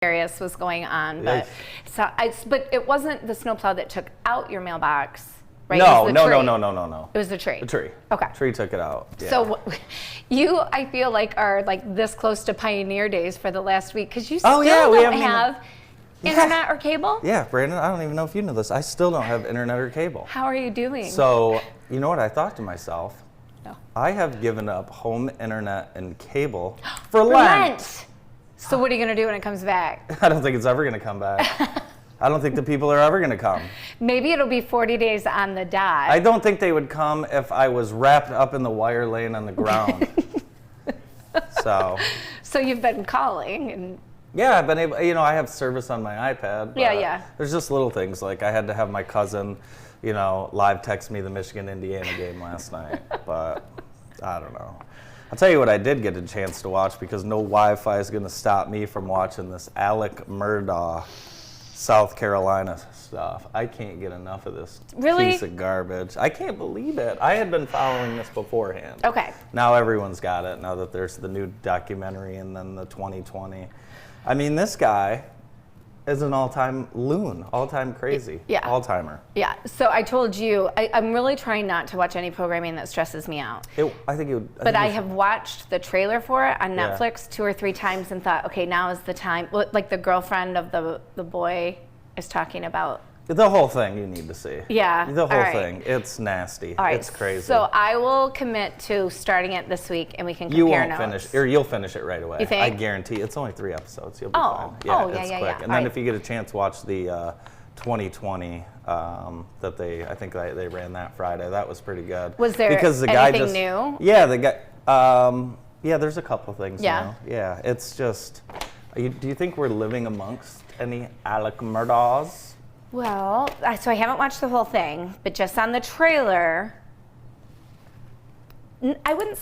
hilarious was going on. But but it wasn't the snowplow that took out your mailbox. Right? No. It was the tree. The tree. Okay. Tree took it out. Yeah. So you, I feel like, are like this close to Pioneer Days for the last week because you still don't have internet or cable? Yeah, Brandon, I don't even know if you know this. I still don't have internet or cable. How are you doing? So, you know what I thought to myself? No. I have given up home internet and cable for Lent. So what are you going to do when it comes back? I don't think it's ever going to come back. I don't think the people are ever going to come. Maybe it'll be 40 days on the dot. I don't think they would come if I was wrapped up in the wire laying on the ground. So you've been calling and... Yeah, I've been able, I have service on my iPad. Yeah. There's just little things, like I had to have my cousin, live text me the Michigan-Indiana game last night, but I don't know. I'll tell you what I did get a chance to watch because no Wi-Fi is going to stop me from watching this Alec Murdaugh, South Carolina stuff. I can't get enough of this piece of garbage. I can't believe it. I had been following this beforehand. Okay. Now everyone's got it, now that there's the new documentary and then the 2020. I mean, this guy is an all-time loon, all-time crazy, all-timer. Yeah, so I told you, I'm really trying not to watch any programming that stresses me out. I think it would. But I have watched the trailer for it on Netflix 2 or 3 times and thought, okay, now is the time. Like the girlfriend of the boy is talking about. The whole thing you need to see. Yeah. The whole thing. It's nasty. All right. It's crazy. So I will commit to starting it this week and we can compare You won't notes. finish, or you'll finish it right away. You think? I guarantee. It's only 3 episodes. You'll be fine. It's quick. And then if you get a chance, watch the 2020 that I think they ran that Friday. That was pretty good. Was there anything new? Yeah, the guy. There's a couple things new. Yeah, it's just. Do you think we're living amongst any Alec Murdaughs? Well, so I haven't watched the whole thing, but just on the trailer, I wouldn't.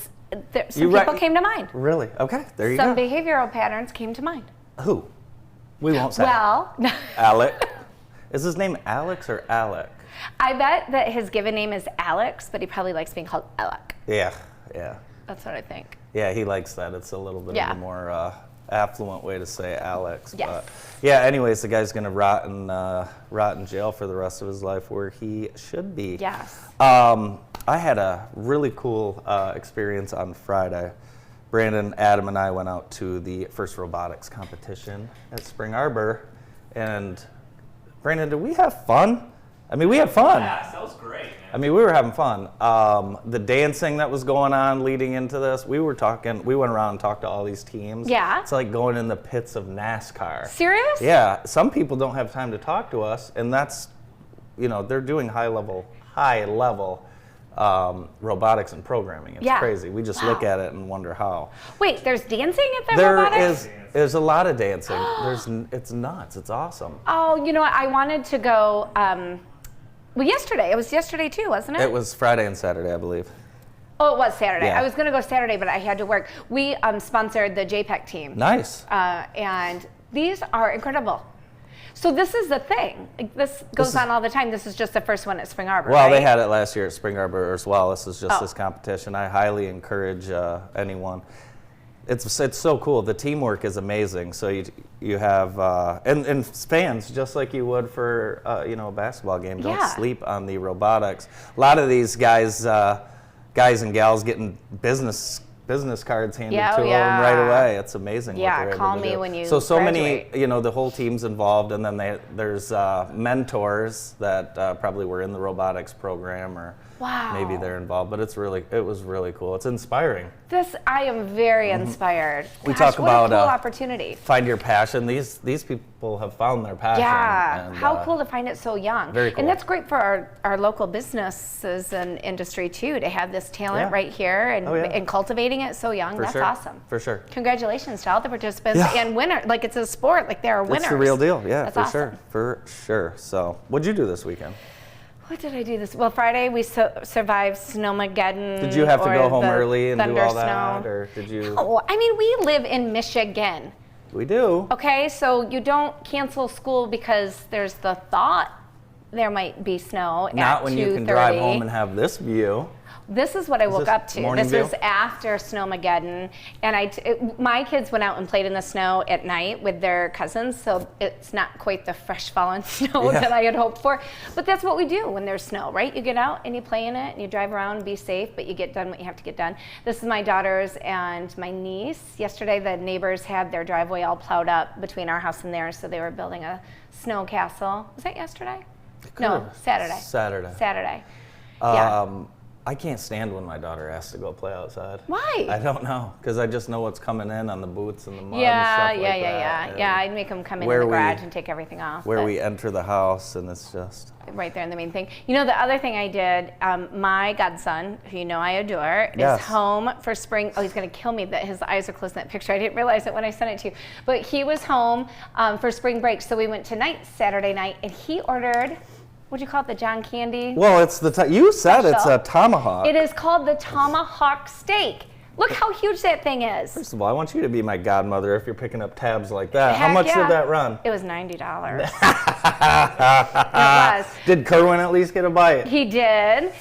Some people came to mind. Really? Okay, there you go. Some behavioral patterns came to mind. Who? We won't say. Well, Alec. Is his name Alex or Alec? I bet that his given name is Alex, but he probably likes being called Alec. Yeah. That's what I think. Yeah, he likes that. It's a little bit of a more affluent way to say Alex. Yes. But yeah, anyways, the guy's going to rot in jail for the rest of his life where he should be. Yes. I had a really cool experience on Friday. Brandon, Adam, and I went out to the first robotics competition at Spring Arbor. And Brandon, did we have fun? I mean, we had fun. Yeah, that was great, man. I mean, we were having fun. The dancing that was going on leading into this, we went around and talked to all these teams. Yeah. It's like going in the pits of NASCAR. Serious? Yeah. Some people don't have time to talk to us, and that's, they're doing high level robotics and programming. It's crazy. We just look at it and wonder how. Wait, there's dancing at the robotics? There's a lot of dancing. It's nuts. It's awesome. Oh, you know what? I wanted to go. Well, yesterday. It was yesterday too, wasn't it? It was Friday and Saturday, I believe. Oh, it was Saturday. Yeah. I was going to go Saturday, but I had to work. We sponsored the JPEG team. Nice. And these are incredible. So this is the thing. This goes on all the time. This is just the first one at Spring Arbor, Well, right? they had it last year at Spring Arbor as well. This is just this competition. I highly encourage anyone. It's so cool. The teamwork is amazing. So you have and fans, just like you would for a basketball game, don't sleep on the robotics. A lot of these guys and gals getting business cards handed to them right away. It's amazing. Yeah, what they're call able to me do. when you So graduate. many, the whole team's involved, and then there's mentors that probably were in the robotics program or maybe they're involved. But it was really cool. It's inspiring. I am very inspired. We Gosh, talk about what a cool opportunity. Find your passion. These people have found their passion. Yeah, and, how cool to find it so young. Very cool. And that's great for our local businesses and industry too, to have this talent right here and cultivating it so young. That's awesome. For sure. Congratulations to all the participants and winners. Like it's a sport, like there are winners. It's the real deal. Yeah, that's for awesome. sure. For sure. So what'd you do this weekend? What did I do this? Well, Friday we survived Snowmageddon. Did you have to go home early and do all Thunder that? Snow. Or did you? No, I mean, we live in Michigan. We do. Okay, so you don't cancel school because there's the thought there might be snow Not at when 2:30. you can drive home and have this view. This is what I woke this up to. morning This view? was after Snowmageddon, and my kids went out and played in the snow at night with their cousins, so it's not quite the fresh fallen snow that I had hoped for. But that's what we do when there's snow, right? You get out and you play in it, and you drive around and be safe, but you get done what you have to get done. This is my daughters and my niece. Yesterday, the neighbors had their driveway all plowed up between our house and theirs, so they were building a snow castle. Was that yesterday? No, Saturday. Saturday. Yeah. I can't stand when my daughter has to go play outside. Why? I don't know, because I just know what's coming in on the boots and the mud Yeah, and stuff like that. Yeah, I'd make them come in where the we- garage and take everything off. Where but we enter the house, and it's just... right there in the main thing. You know, the other thing I did, my godson, who you know I adore, Yes. is home for spring. Oh, he's going to kill me that his eyes are closed in that picture. I didn't realize it when I sent it to you. But he was home for spring break, so we went to night Saturday night, and he ordered, what do you call it, the John Candy? Well, it's you said it's Special. a tomahawk. It is called the tomahawk steak. Look how huge that thing is. First of all, I want you to be my godmother if you're picking up tabs like that. How Heck much yeah. did that run? It was $90. It was. Did Kerwin at least get a bite? He did,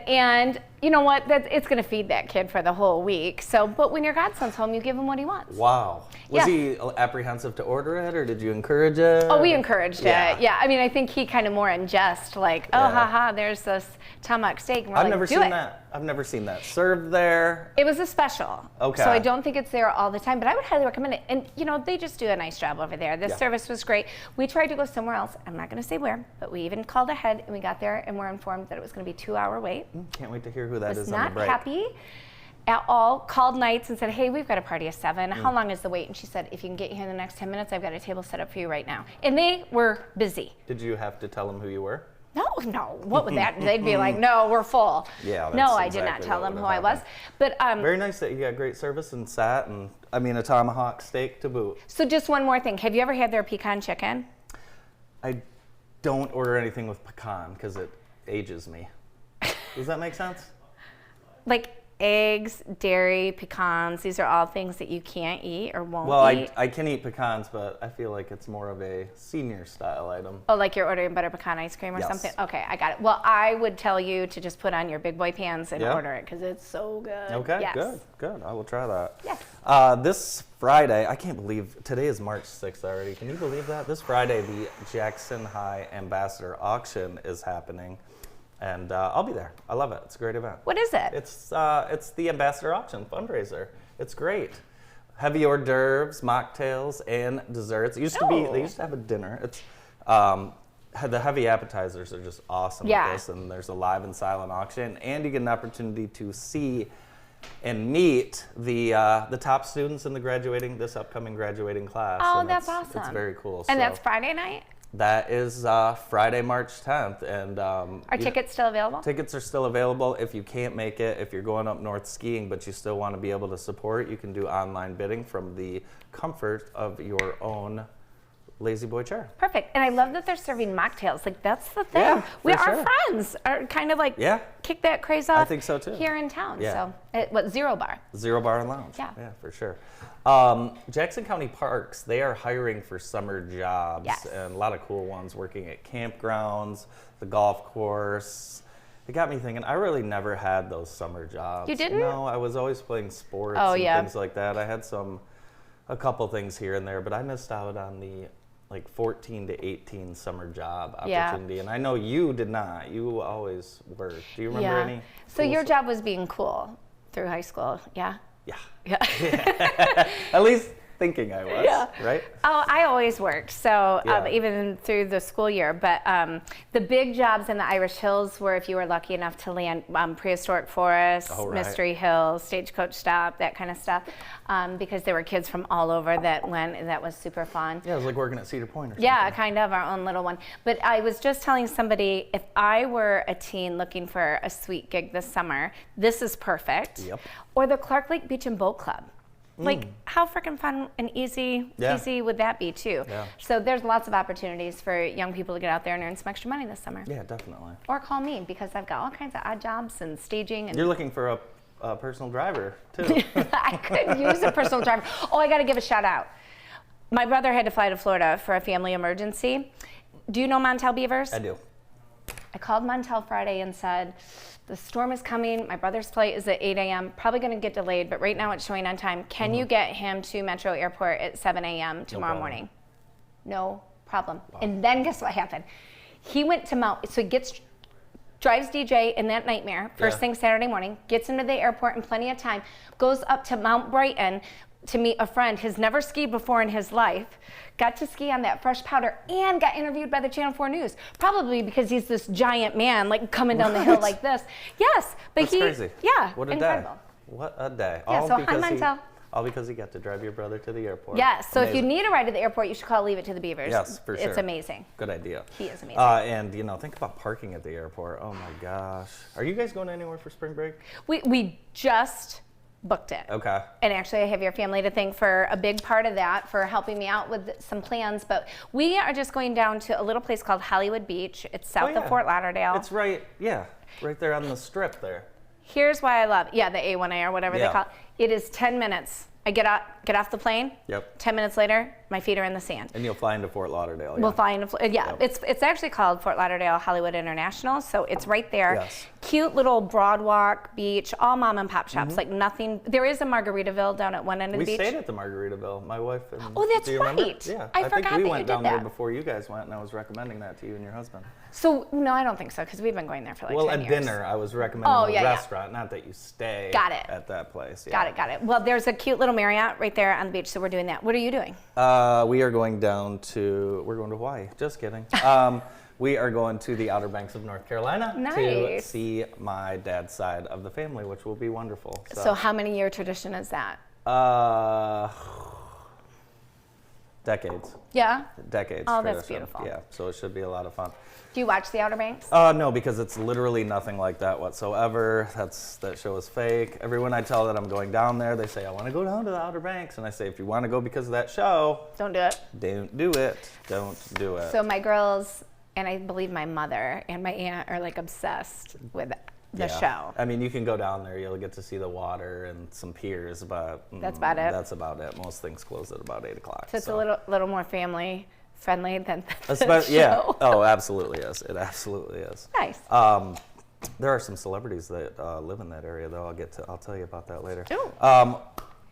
and you know what? It's going to feed that kid for the whole week. So, but when your godson's home, you give him what he wants. Wow. Was he apprehensive to order it, or did you encourage it? Oh, we encouraged Yeah. it. Yeah, I mean, I think he kind of more in jest, like, oh, Yeah. haha, there's this tomahawk steak. And we're I've like, never do seen it. that. I've never seen that served there. It was a special. Okay. So I don't think it's there all the time, but I would highly recommend it. And, you know, they just do a nice job over there. The Yeah. service was great. We tried to go somewhere else. I'm not going to say where, but we even called ahead, and we got there, and we're informed that it was going to be a 2-hour wait. Can't wait to hear who that Was is on the not break. happy at all. Called nights and said, hey, we've got a party of 7. How long is the wait? And she said, if you can get here in the next 10 minutes, I've got a table set up for you right now. And they were busy. Did you have to tell them who you were? No. What would that? They'd be like, no, we're full. Yeah, No, that's I did not exactly tell what them who would've I was. But Very nice that you got great service and sat, and I mean a tomahawk steak to boot. so just one more thing. Have you ever had their pecan chicken? I don't order anything with pecan because it ages me. Does that make sense? Like eggs, dairy, pecans. These are all things that you can't eat or won't Well, eat. I can eat pecans, but I feel like it's more of a senior style item. Oh, like you're ordering butter pecan ice cream or Yes. something? Okay, I got it. Well, I would tell you to just put on your big boy pants and Yeah. order it because it's so good. Okay, Yes. good. I will try that. Yes. This Friday, I can't believe today is March 6th already. Can you believe that? This Friday, the Jackson High Ambassador Auction is happening, and I'll be there. I love it. It's a great event. What is it? It's the Ambassador Auction fundraiser. It's great. Heavy hors d'oeuvres, mocktails, and desserts. It used to be. Oh. They used to have a dinner. It's the heavy appetizers are just awesome Yeah. with this, and there's a live and silent auction, and you get an opportunity to see and meet the top students in this upcoming graduating class. Oh, and that's it's awesome. very cool. And So that's Friday night? that is Friday, March 10th, and Are tickets still available? Tickets are still available. If you can't make it, if you're going up north skiing, but you still want to be able to support, you can do online bidding from the comfort of your own Lazy Boy chair. Perfect. And I love that they're serving mocktails. Like, that's the thing. Yeah, we for Our sure. friends are kind of like, Yeah. kick that craze off. think so, too. Here in town. Yeah. So, Zero Bar? Zero Bar and Lounge. Yeah. Yeah, for sure. Jackson County Parks, they are hiring for summer jobs. Yes. And a lot of cool ones working at campgrounds, the golf course. It got me thinking, I really never had those summer jobs. You didn't? No, I was always playing sports Oh, and yeah. things like that. I had a couple things here and there, but I missed out on the 14 to 18 summer job Yeah. opportunity. And I know you did not. You always worked. Do you remember any? So cool your stuff? job was being cool through high school, yeah? Yeah. Yeah. At least thinking I was, Yeah. right? Oh, I always worked, so Yeah. even through the school year. But the big jobs in the Irish Hills were if you were lucky enough to land prehistoric forests, Oh, right. Mystery Hills, Stagecoach Stop, that kind of stuff, because there were kids from all over that went, and that was super fun. Yeah, it was like working at Cedar Point or something. Yeah, kind of, our own little one. But I was just telling somebody, if I were a teen looking for a sweet gig this summer, this is perfect. Yep. Or the Clark Lake Beach and Boat Club. Like, how freaking fun and easy would that be, too? Yeah. So there's lots of opportunities for young people to get out there and earn some extra money this summer. Yeah, definitely. Or call me, because I've got all kinds of odd jobs and staging. And You're looking for a personal driver, too. I could use a personal driver. Oh, I got to give a shout out. My brother had to fly to Florida for a family emergency. Do you know Montel Beavers? I do. I called Montel Friday and said, the storm is coming. My brother's flight is at 8 a.m. Probably going to get delayed, but right now it's showing on time. Can you get him to Metro Airport at 7 a.m. tomorrow morning? No problem. Wow. And then guess what happened? He went to so he drives DJ in that nightmare first thing Saturday morning, gets him to the airport in plenty of time, goes up to Mount Brighton to meet a friend who's never skied before in his life, got to ski on that fresh powder, and got interviewed by the Channel 4 News. Probably because he's this giant man, like coming down the hill like this. Yes, but That's crazy. Yeah, what a incredible. day. What a day. Yeah, so hi, Montel. All because he got to drive your brother to the airport. Yes, so if you need a ride to the airport, you should call Leave It to the Beavers. Yes, for sure. It's amazing. Good idea. He is amazing. And think about parking at the airport. Oh my gosh. Are you guys going anywhere for spring break? We just booked it. Okay. And actually, I have your family to thank for a big part of that, for helping me out with some plans. But we are just going down to a little place called Hollywood Beach. It's south of Fort Lauderdale. It's right there on the strip there. Here's why I love, the A1A or whatever they call it. It is 10 minutes. I get off the plane. Yep. 10 minutes later, my feet are in the sand. And you'll fly into Fort Lauderdale. Yeah. We'll fly into, Yep. It's actually called Fort Lauderdale Hollywood International, so it's right there. Yes. Cute little Broadwalk beach, all mom and pop shops, like nothing. There is a Margaritaville down at one end of the beach. We stayed at the Margaritaville, my wife and that's do you remember? right. Yeah, I think forgot we that went you did down there that. before you guys went, and I was recommending that to you and your husband. So, no, I don't think so, because we've been going there for like 10 Well, years. at dinner, I was recommending the restaurant, not that you stay at that place. Yeah. Got it. Well, there's a cute little Marriott right there on the beach, so we're doing that. What are you doing? We are going we're going to Hawaii. Just kidding. We are going to the Outer Banks of North Carolina to see my dad's side of the family, which will be wonderful. So how many year tradition is that? Decades. Yeah? Decades. Oh, tradition. that's beautiful. Yeah, so it should be a lot of fun. Do you watch the Outer Banks? No, because it's literally nothing like that whatsoever. That show is fake. Everyone I tell that I'm going down there, they say, I want to go down to the Outer Banks. And I say, if you want to go because of that show, don't do it. Don't do it. Don't do it. So my girls, and I believe my mother and my aunt are like obsessed with the show. I mean, you can go down there, you'll get to see the water and some piers, but that's about it. That's about it. Most things close at about 8 o'clock. So it's a little more family friendly than the show. Yeah. Oh, absolutely is. It absolutely is. Nice. There are some celebrities that live in that area, though. I'll tell you about that later. Ooh.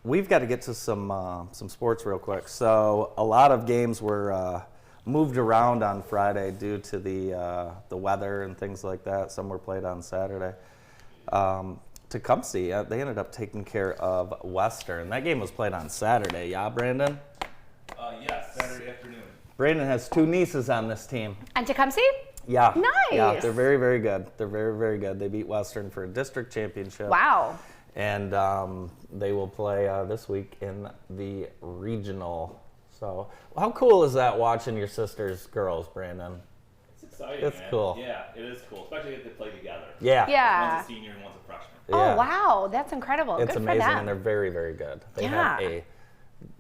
We've got to get to some sports real quick. So a lot of games were moved around on Friday due to the weather and things like that. Some were played on Saturday. Tecumseh, they ended up taking care of Western. That game was played on Saturday. Yeah, Brandon? Yes, Saturday afternoon. Brandon has 2 nieces on this team. And Tecumseh? Yeah. Nice. Yeah, they're very, very good. They're very, very good. They beat Western for a district championship. Wow. And they will play this week in the regional. So how cool is that watching your sister's girls, Brandon? It's exciting, It's man. cool. Yeah, it is cool, especially if they play together. Yeah. Yeah. One's a senior and one's a freshman. Yeah. Oh, wow. That's incredible. It's Good amazing, for them. and they're very, very good. They have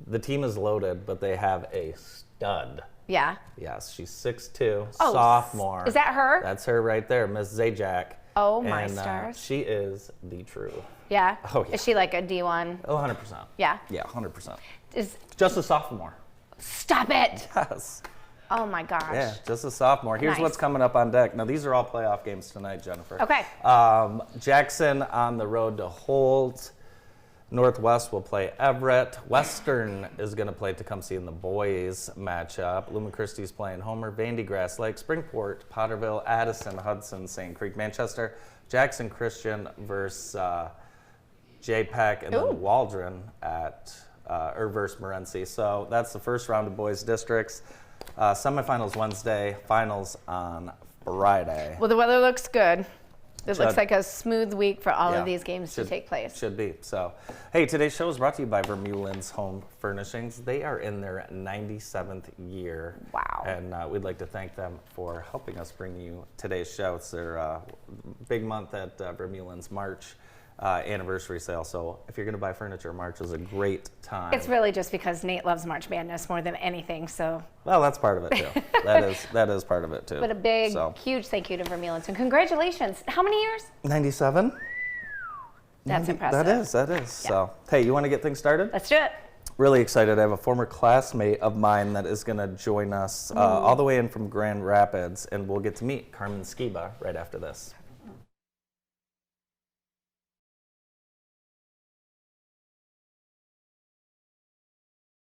the team is loaded, but they have a stud. Yeah. Yes, she's 6'2", Oh, sophomore. Is that her? That's her right there, Miss Zajac. Oh, my and, stars. She is the truth. Yeah. Oh, yeah. Is she like a D1? Oh, 100%. Yeah. Yeah, 100%. Is Just a sophomore. Stop it. Yes. Oh my gosh. Yeah, just a sophomore. Here's Nice. what's coming up on deck. Now, these are all playoff games tonight, Jennifer. Okay. Jackson on the road to Holt. Northwest will play Everett. Western is going to play Tecumseh in the boys matchup. Lumen Christi's playing Homer. Vandy, Grass Lake, Springport, Potterville, Addison, Hudson, St. Creek, Manchester. Jackson Christian versus JPEC, and then Waldron versus Morenci. So that's the first round of boys districts. Semifinals Wednesday, finals on Friday. Well, the weather looks good. It looks like a smooth week for all of these games to take place. Should be. So, hey, today's show is brought to you by Vermeulen's Home Furnishings. They are in their 97th year. Wow. And we'd like to thank them for helping us bring you today's show. It's their big month at Vermeulen's March anniversary sale. So if you're going to buy furniture, March is a great time. It's really just because Nate loves March Madness more than anything. So. Well, that's part of it too. that is part of it too. But a big, huge thank you to Vermeulen's and congratulations. How many years? 97. That's impressive. That is. Yeah. So, hey, you want to get things started? Let's do it. Really excited. I have a former classmate of mine that is going to join us all the way in from Grand Rapids, and we'll get to meet Carmen Skiba right after this.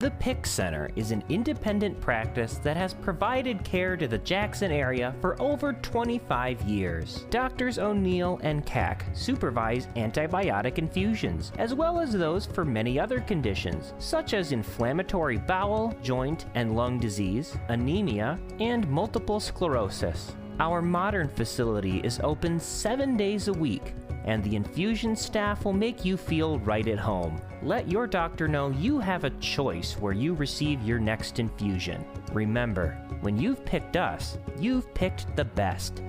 The PIC Center is an independent practice that has provided care to the Jackson area for over 25 years. Doctors O'Neill and Cack supervise antibiotic infusions, as well as those for many other conditions, such as inflammatory bowel, joint, and lung disease, anemia, and multiple sclerosis. Our modern facility is open 7 days a week, and the infusion staff will make you feel right at home. Let your doctor know you have a choice where you receive your next infusion. Remember, when you've picked us, you've picked the best.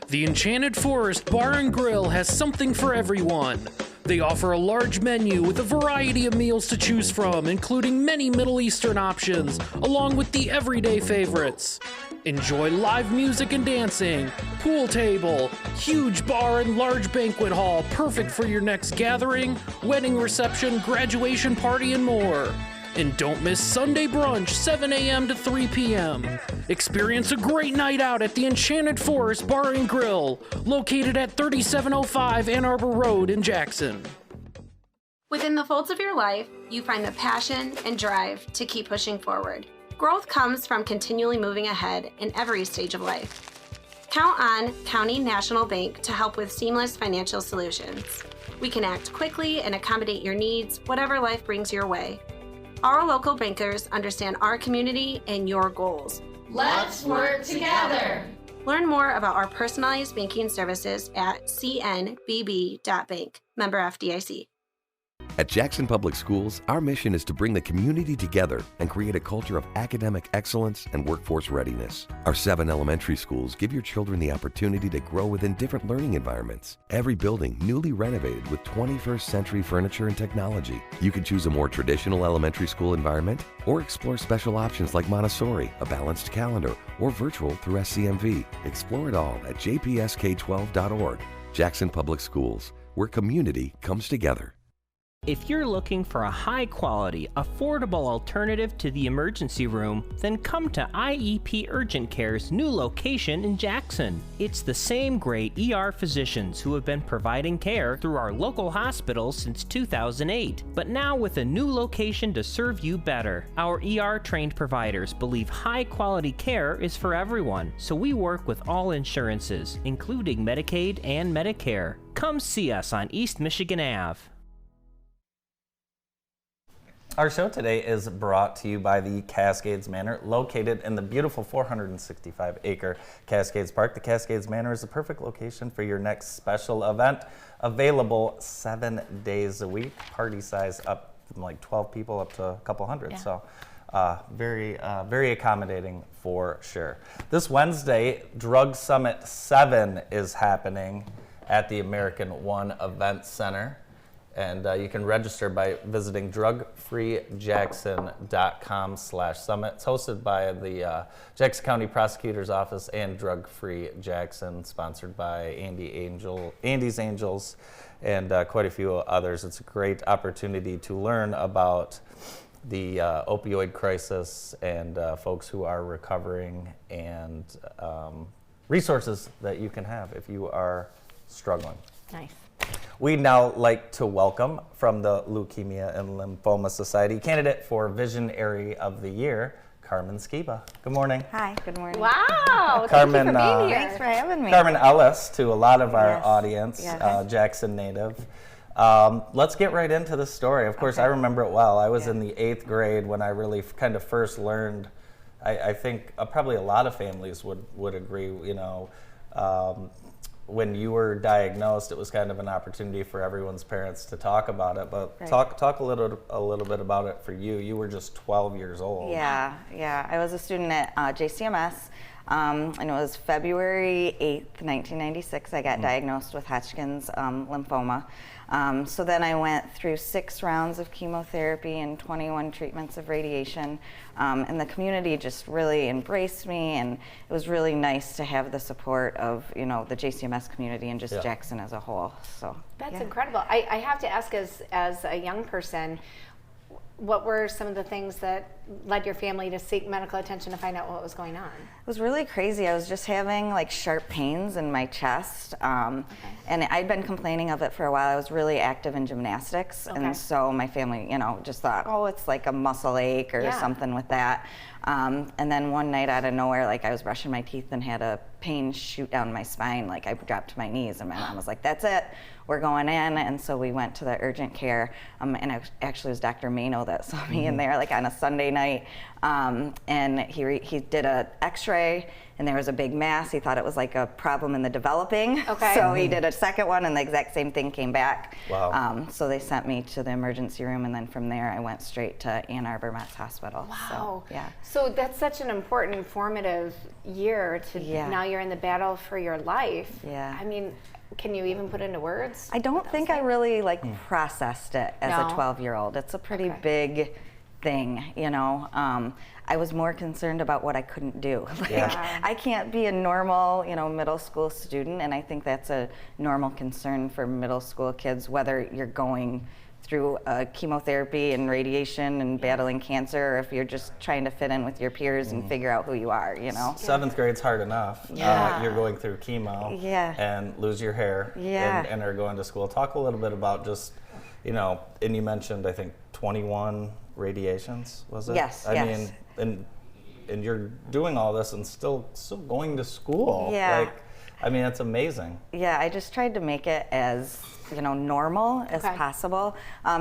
The Enchanted Forest Bar and Grill has something for everyone. They offer a large menu with a variety of meals to choose from, including many Middle Eastern options, along with the everyday favorites. Enjoy live music and dancing, pool table, huge bar and large banquet hall, perfect for your next gathering, wedding reception, graduation party, and more. And don't miss Sunday brunch, 7 a.m. to 3 p.m. Experience a great night out at the Enchanted Forest Bar and Grill, located at 3705 Ann Arbor Road in Jackson. Within the folds of your life, you find the passion and drive to keep pushing forward. Growth comes from continually moving ahead in every stage of life. Count on County National Bank to help with seamless financial solutions. We can act quickly and accommodate your needs, whatever life brings your way. Our local bankers understand our community and your goals. Let's work together. Learn more about our personalized banking services at cnbb.bank. Member FDIC. At Jackson Public Schools, our mission is to bring the community together and create a culture of academic excellence and workforce readiness. Our 7 elementary schools give your children the opportunity to grow within different learning environments. Every building newly renovated with 21st century furniture and technology. You can choose a more traditional elementary school environment or explore special options like Montessori, a balanced calendar, or virtual through SCMV. Explore it all at jpsk12.org. Jackson Public Schools, where community comes together. If you're looking for a high-quality, affordable alternative to the emergency room, then come to IEP Urgent Care's new location in Jackson. It's the same great ER physicians who have been providing care through our local hospitals since 2008, but now with a new location to serve you better. Our ER-trained providers believe high-quality care is for everyone, so we work with all insurances, including Medicaid and Medicare. Come see us on East Michigan Ave. Our show today is brought to you by the Cascades Manor, located in the beautiful 465-acre Cascades Park. The Cascades Manor is the perfect location for your next special event, available 7 days a week, party size up from like 12 people up to a couple hundred. Yeah. So very accommodating for sure. This Wednesday, Drug Summit 7 is happening at the American One Event Center. And you can register by visiting drugfreejackson.com/summit. It's hosted by the Jackson County Prosecutor's Office and Drug Free Jackson, sponsored by Andy's Angels, and quite a few others. It's a great opportunity to learn about the opioid crisis and folks who are recovering, and resources that you can have if you are struggling. Nice. We'd now like to welcome from the Leukemia and Lymphoma Society candidate for Visionary of the Year, Carmen Skiba. Good morning. Hi, good morning. Wow, Carmen, thank you for being here. Thanks for having me. Carmen Ellis, to a lot of our audience, Yes. Jackson native. Let's get right into the story. Of course, I remember it well. I was in the 8th grade when I really kind of first learned. I think probably a lot of families would agree, you know, when you were diagnosed, it was kind of an opportunity for everyone's parents to talk about it. But talk a little bit about it for you. You were just 12 years old. Yeah. I was a student at JCMS, and it was February 8th, 1996. I got diagnosed with Hodgkin's lymphoma. So then I went through 6 rounds of chemotherapy and 21 treatments of radiation, and the community just really embraced me, and it was really nice to have the support of, you know, the JCMS community and just Jackson as a whole. So that's incredible. I have to ask, as a young person, what were some of the things that led your family to seek medical attention to find out what was going on? It was really crazy. I was just having like sharp pains in my chest, and I'd been complaining of it for a while. I was really active in gymnastics, and so my family, just thought, oh, it's like a muscle ache or something with that. And then one night out of nowhere, like I was brushing my teeth and had a pain shoot down my spine. Like I dropped to my knees, and my mom was like, "That's it, we're going in." And so we went to the urgent care, and actually it was Dr. Mano that saw me in there, like on a Sunday night. And he did an X-ray, and there was a big mass. He thought it was like a problem in the developing. So he did a second one, and the exact same thing came back. Wow. So they sent me to the emergency room, and then from there I went straight to Ann Arbor Met's Hospital. Wow. So, yeah. So that's such an important formative year to now you're in the battle for your life. Yeah. I mean, can you even put into words? I don't think I really processed it as a 12-year-old. It's a pretty big thing, I was more concerned about what I couldn't do. I can't be a normal, middle school student, and I think that's a normal concern for middle school kids, whether you're going through chemotherapy and radiation and battling cancer, or if you're just trying to fit in with your peers and figure out who you are, 7th grade's hard enough. You're going through chemo and lose your hair and are going to school. Talk a little bit about just, and you mentioned, I think, 21 radiations, was it? Yes, I mean, and you're doing all this and still going to school. Yeah. It's amazing. Yeah, I just tried to make it as normal as possible.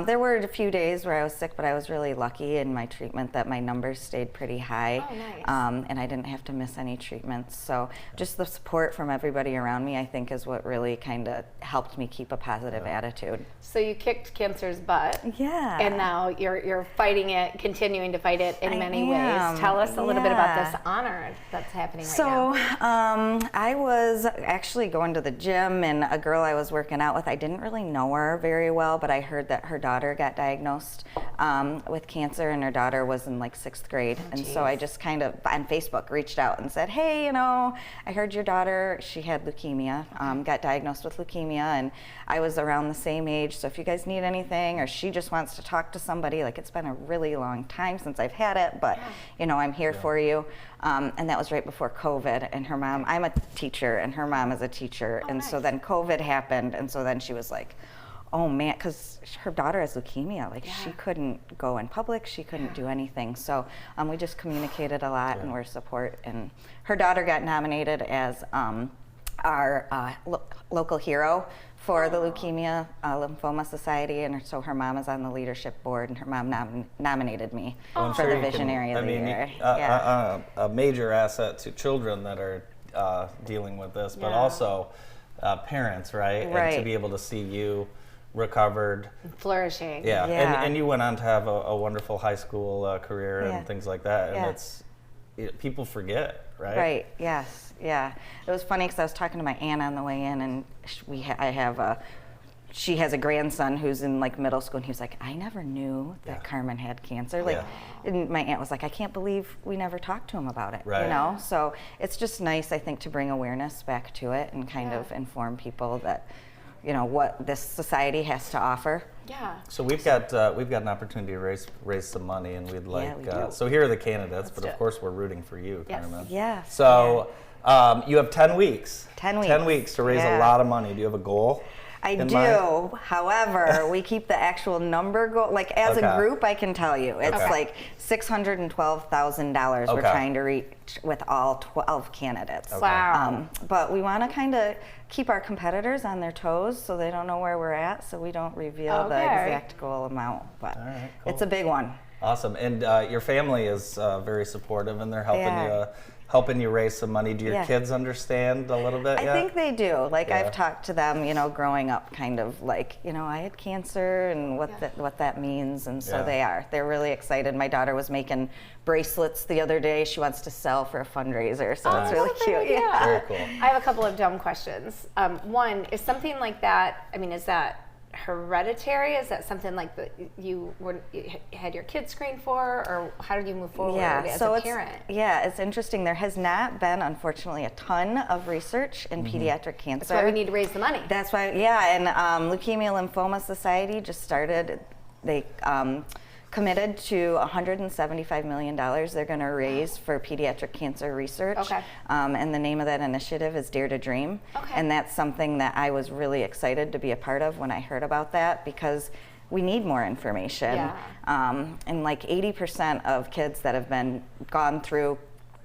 There were a few days where I was sick, but I was really lucky in my treatment that my numbers stayed pretty high. Oh, nice. And I didn't have to miss any treatments. So just the support from everybody around me, I think, is what really kind of helped me keep a positive attitude. So you kicked cancer's butt. Yeah. And now you're fighting it, continuing to fight it in many ways. Tell us a little bit about this honor that's happening right now. So I was actually going to the gym, and a girl I was working out with, I didn't really know her very well, but I heard that her daughter got diagnosed with cancer, and her daughter was in like 6th grade. And so I just kind of on Facebook reached out and said, hey, I heard your daughter, she had leukemia, got diagnosed with leukemia, and I was around the same age, so if you guys need anything, or she just wants to talk to somebody, like it's been a really long time since I've had it, but I'm here for you. And that was right before COVID, and her mom, I'm a teacher, and her mom is a teacher, so then COVID happened, and so then she was like, oh man, because her daughter has leukemia, she couldn't go in public, she couldn't do anything, so we just communicated a lot and were support, and her daughter got nominated as our local hero for the Leukemia Lymphoma Society, and so her mom is on the leadership board, and her mom nominated me for the Visionary of the Year. A major asset to children that are dealing with this, but also parents, right? And to be able to see you recovered, flourishing. And you went on to have a wonderful high school career and things like that, and people forget, right? Right. Yes. Yeah. It was funny because I was talking to my aunt on the way in, and she has a grandson who's in middle school, and he was like, I never knew that Carmen had cancer. And my aunt was like, I can't believe we never talked to him about it. Right. So it's just nice, I think, to bring awareness back to it and kind of inform people that what this society has to offer. Yeah. So we've got an opportunity to raise some money, and we'd like. So here are the candidates, but of course we're rooting for you, Carmen. Yes. So you have 10 weeks. 10 weeks. 10 weeks to raise a lot of money. Do you have a goal? I do. However, we keep the actual number goal. As a group, I can tell you, it's $612,000 we're trying to reach with all 12 candidates. Wow. But we want to kind of keep our competitors on their toes so they don't know where we're at, so we don't reveal the exact goal amount. But it's a big one. Awesome. And your family is very supportive, and they're helping you raise some money. Do your kids understand a little bit yet? I think they do. I've talked to them, growing up, kind of I had cancer and what that means, and so they're really excited. My daughter was making bracelets the other day. She wants to sell for a fundraiser, so it's really cute. Yeah. Very cool. I have a couple of dumb questions. One, is something like that, is that hereditary? Is that something like that you had your kids screened for, or how did you move forward as a parent? It's interesting. There has not been, unfortunately, a ton of research in pediatric cancer. That's why we need to raise the money. That's why, and Leukemia Lymphoma Society just started. They committed to $175 million they're going to raise for pediatric cancer research. Okay. And the name of that initiative is Dare to Dream. Okay. And that's something that I was really excited to be a part of when I heard about that, because we need more information. Yeah. And like 80% of kids that have gone through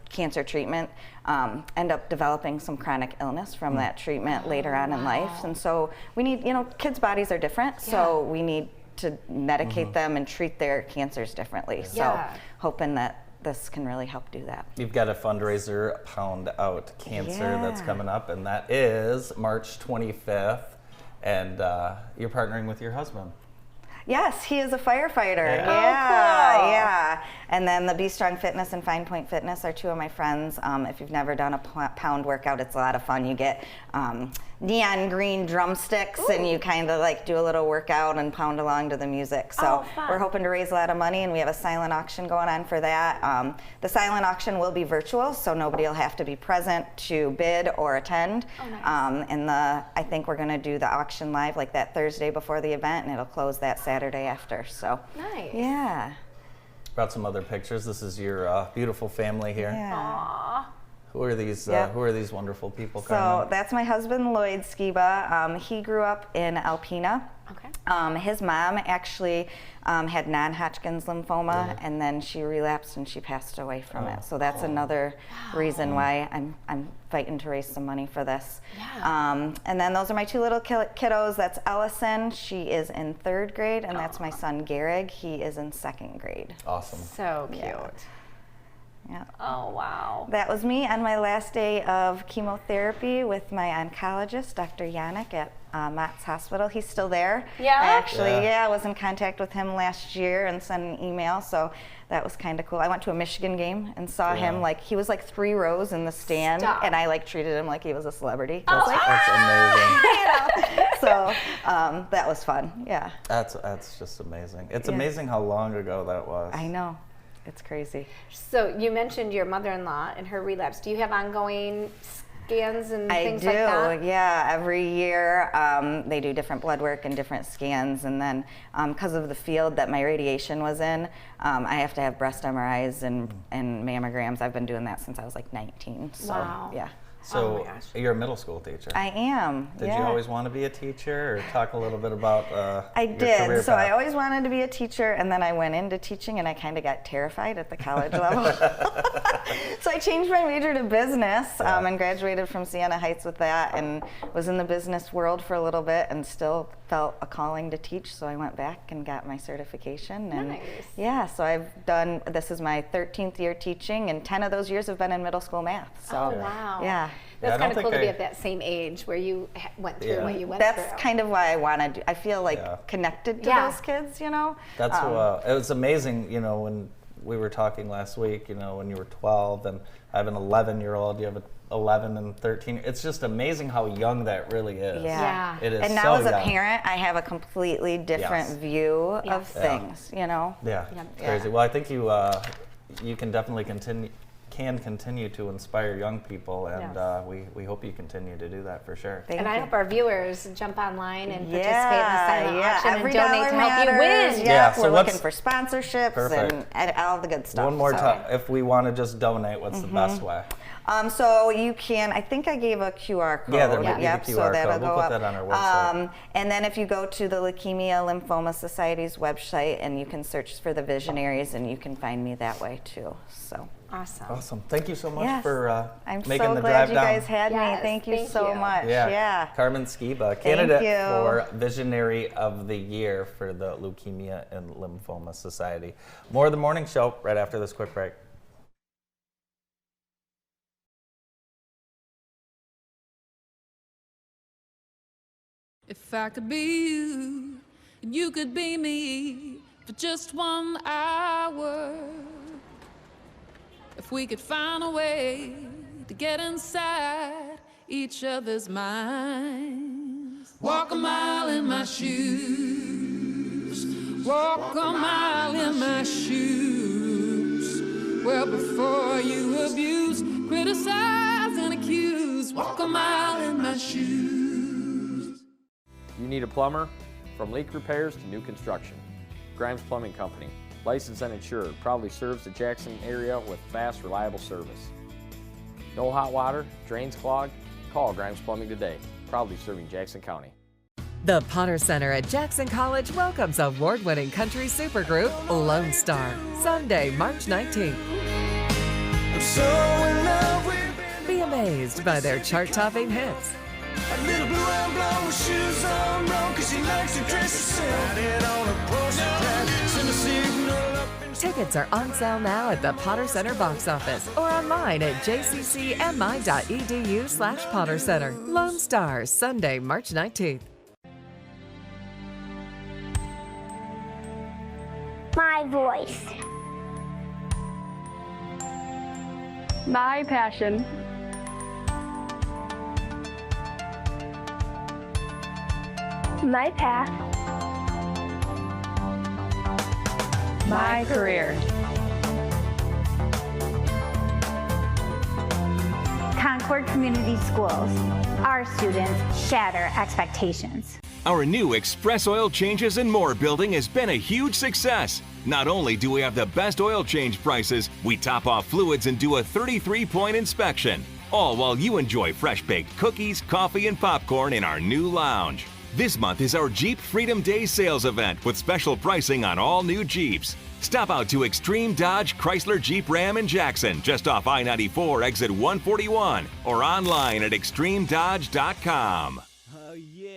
cancer treatment end up developing some chronic illness from that treatment later on in life. And so we need, kids' bodies are different, so we need to medicate them and treat their cancers differently. So hoping that this can really help do that. You've got a fundraiser, Pound Out Cancer, that's coming up, and that is March 25th, and you're partnering with your husband. Yes, he is a firefighter. Yeah. Cool. Yeah. And then the Be Strong Fitness and Fine Point Fitness are two of my friends. If you've never done a pound workout, it's a lot of fun. You get neon green drumsticks, and you kind of like do a little workout and pound along to the music. So we're hoping to raise a lot of money, and we have a silent auction going on for that. The silent auction will be virtual, so nobody will have to be present to bid or attend. Oh, nice. And I think we're going to do the auction live like that Thursday before the event, and it'll close that Saturday after. So Nice. yeah. Brought some other pictures. This is your beautiful family here. Yeah. Aw. Who are these? Yep. Who are these wonderful people? So Carmen? that's my husband, Lloyd Skiba. He grew up in Alpena. Okay. His mom actually had non-Hodgkin's lymphoma, and then she relapsed and she passed away from it. So that's another reason why I'm fighting to raise some money for this. Yeah. And then those are my two little kiddos. That's Ellison. She is in 3rd grade, and that's my son, Garrig. He is in 2nd grade. Awesome. So cute. Yeah. Oh, wow. That was me on my last day of chemotherapy with my oncologist, Dr. Yannick at Mott's Hospital. He's still there. Yeah? I actually, Yeah. I was in contact with him last year and sent an email, so that was kind of cool. I went to a Michigan game and saw him, like, he was like 3 rows in the stand, Stop. and I like treated him like he was a celebrity. Oh, I was like, That's amazing. so that was fun, yeah. That's just amazing. It's Yeah. amazing how long ago that was. I know, it's crazy. So you mentioned your mother-in-law and her relapse. Do you have ongoing scans and things like that? I do, yeah. Every year they do different blood work and different scans, and then because of the field that my radiation was in, I have to have breast MRIs and mammograms. I've been doing that since I was like 19. So Wow. yeah. Oh So my gosh. you're a middle school teacher. I am. Did yeah. you always want to be a teacher, or talk a little bit about I your did. career So I path? always wanted to be a teacher, and then I went into teaching, and I kind of got terrified at the college level. So I changed my major to business and graduated from Siena Heights with that, and was in the business world for a little bit, and still felt a calling to teach. So I went back and got my certification. And Nice. yeah, so this is my 13th year teaching, and 10 of those years have been in middle school math. So Oh, wow. yeah. Yeah, I That's don't kind of cool think to be I- at that same age where you went through Yeah. what you went That's through. kind of why I want to do. I feel like Yeah. connected to Yeah. those kids, you know. That's it was amazing, when we were talking last week, when you were 12, and I have an 11-year-old, you have an 11 and 13. It's just amazing how young that really is. Yeah. It is And now so as a young. parent, I have a completely different Yes. view of Yes. Yeah. things, Yeah, Yeah. it's crazy. Well, I think you can definitely continue to inspire young people, and Yes. we hope you continue to do that for sure. Thank And I you. hope our viewers jump online and participate in the silent auction Every and donate dollar to help matters. you win. Yeah, Yeah, so we're looking what's- for sponsorships Perfect. and all the good stuff. One more so. time, if we want to just donate, what's the best way? So you can, I think I gave a QR code. Yeah, there might be the Yep, QR so that'll code. We'll go put up. that on our website. And then if you go to the Leukemia Lymphoma Society's website, and you can search for the Visionaries, and you can find me that way too. So Awesome. Awesome. Thank you so much yes, for I'm making so the glad drive you down. guys had me. Yes, Thank you thank so you. much. Yeah. Yeah. Carmen Skiba, candidate you. for Visionary of the Year for the Leukemia and Lymphoma Society. More of the morning show right after this quick break. If I could be you, and you could be me for just 1 hour. If we could find a way to get inside each other's minds. Walk a mile in my shoes. Walk a mile in my shoes. Well, before you abuse, criticize, and accuse. Walk a mile in my shoes. You need a plumber? From leak repairs to new construction. Grimes Plumbing Company. licensed and insured, proudly serves the Jackson area with fast, reliable service. No hot water, drains clogged? Call Grimes Plumbing today, proudly serving Jackson County. The Potter Center at Jackson College welcomes award-winning country supergroup Lone Star, Sunday, March 19th. Be amazed by their chart-topping hits. Tickets are on sale now at the Potter Center box office or online at jccmi.edu/Potter Center. Lone Star, Sunday, March 19th. My voice. My passion. My path. My career. Concord Community Schools. Our students shatter expectations. Our new Express Oil Changes and More building has been a huge success. Not only do we have the best oil change prices, we top off fluids and do a 33-point inspection. All while you enjoy fresh-baked cookies, coffee, and popcorn in our new lounge. This month is our Jeep Freedom Day sales event with special pricing on all new Jeeps. Stop out to Extreme Dodge Chrysler Jeep Ram in Jackson, just off I-94 exit 141, or online at extremedodge.com. Oh, yeah.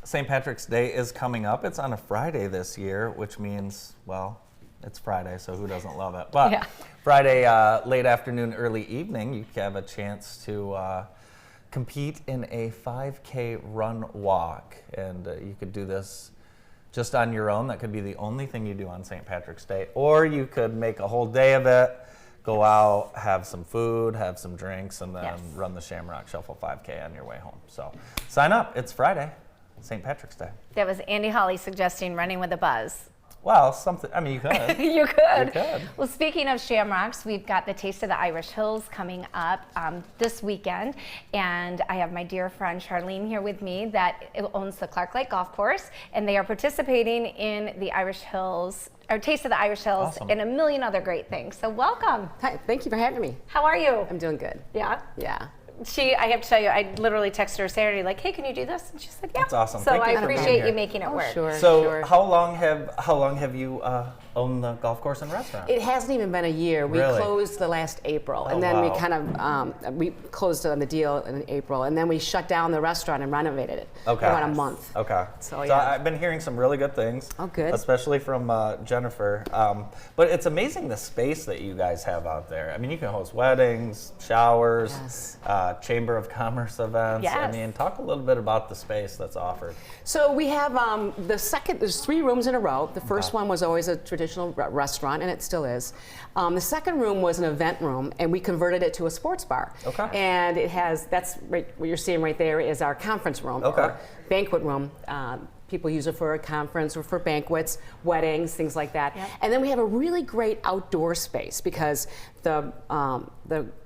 St. Patrick's Day is coming up. It's on a Friday this year, which means, well, it's Friday, so who doesn't love it? But Yeah. Friday, late afternoon, early evening, you have a chance to compete in a 5K run walk. And you could do this just on your own. That could be the only thing you do on St. Patrick's Day. Or you could make a whole day of it, go out, have some food, have some drinks, and then run the Shamrock Shuffle 5K on your way home. So sign up. It's Friday, St. Patrick's Day. That was Andy Hawley suggesting running with a buzz. Well, something, I mean, you could. You could. You could. Well, speaking of Shamrocks, we've got the Taste of the Irish Hills coming up this weekend. And I have my dear friend Charlene here with me that owns the Clark Lake Golf Course. And they are participating in the Irish Hills, or Taste of the Irish Hills, Awesome. and a million other great things. So welcome. Hi, thank you for having me. How are you? I'm doing good. Yeah? Yeah. I have to tell you, I literally texted her Saturday, like, hey, can you do this? And she said, yeah. That's awesome. So Thank I you for being appreciate here. you making it work. So how long have you owned the golf course and restaurant? It hasn't even been a year. We Really? closed the last April, Oh, and then wow. we kind of we closed on the deal in April, and then we shut down the restaurant and renovated it for about a month. Okay. So, So yeah. I've been hearing some really good things. Oh, good. Especially from Jennifer. But it's amazing the space that you guys have out there. I mean, you can host weddings, showers, Chamber of Commerce events. I Yes. mean, talk a little bit about the space that's offered. So we have there's 3 rooms in a row. The first one was always a traditional restaurant, and it still is. The second room was an event room, and we converted it to a sports bar. Okay. And it has, that's right, what you're seeing right there is our conference room, Okay. or banquet room. People use it for a conference or for banquets, weddings, things like that. Yep. And then we have a really great outdoor space because the